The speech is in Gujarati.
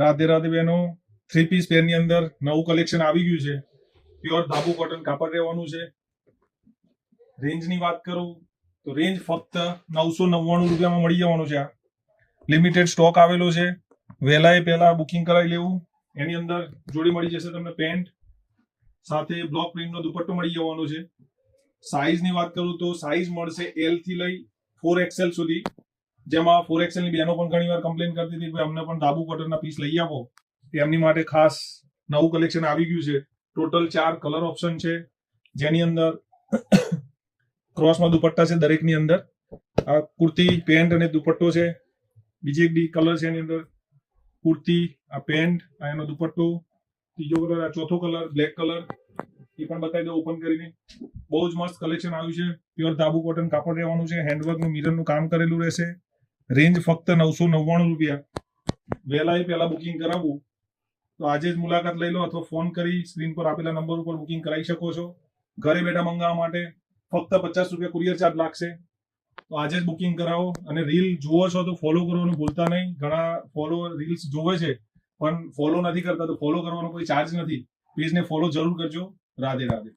રાધે રાધે બહેનો, 3 પીસ પેરની અંદર નવું કલેક્શન આવી ગયું છે. પ્યોર ધાબુ કોટન કાપડ રહેવાનું છે. રેન્જની વાત કરું તો રેન્જ ફક્ત 999 રૂપિયામાં મળી જવાનું છે. આ લિમિટેડ સ્ટોક આવેલો છે. વહેલાએ પહેલા બુકિંગ કરાવી લેવું. એની અંદર જોડી મળી જશે તમને પેન્ટ સાથે બ્લોક પ્રિન્ટનો દુપટ્ટો મળી જવાનો છે. સાઈઝની વાત કરું તો સાઈઝ મળશે L થી લઈ 4XL સુધી, જેમાં 4XL ની બહેનો પણ ઘણી વાર કમ્પ્લેન કરતી હતી કે અમને પણ ધાબુ કોટનના પીસ લઈ આપો. એમની માટે ખાસ નવું કલેક્શન આવી ગયું છે. ટોટલ 4 કલર ઓપ્શન છે, જેની અંદર ક્રોસમાં દુપટ્ટા છે. દરેકની અંદર આ કુર્તી, પેન્ટ અને દુપટ્ટો છે. બીજી એક બી કલર છે એની અંદર કુર્તી, આ પેન્ટ, આ એનો દુપટ્ટો, ત્રીજો કલર, આ ચોથો કલર બ્લેક કલર, એ પણ બતાવી દો ઓપન કરીને. બહુ જ મસ્ત કલેક્શન આવ્યું છે. પ્યોર ધાબુ કોટન કાપડ રહેવાનું છે. હેન્ડવર્કનું મિરરનું કામ કરેલું રહેશે. રેન્જ ફક્ત 999 રૂપિયા. વહેલા પહેલા બુકિંગ કરાવવું તો આજે જ મુલાકાત લઈ લો અથવા ફોન કરી સ્ક્રીન પર આપેલા નંબર ઉપર બુકિંગ કરાવી શકો છો. ઘરે બેઠા મંગાવવા માટે ફક્ત 50 રૂપિયા કુરિયર ચાર્જ લાગશે. તો આજે જ બુકિંગ કરાવો. અને રીલ જુઓ છો તો ફોલો કરવાનું ભૂલતા નહીં. ઘણા રીલ્સ જોવે છે પણ ફોલો નથી કરતા, તો ફોલો કરવાનો કોઈ ચાર્જ નથી. પેજને ફોલો જરૂર કરજો. રાધે રાધે.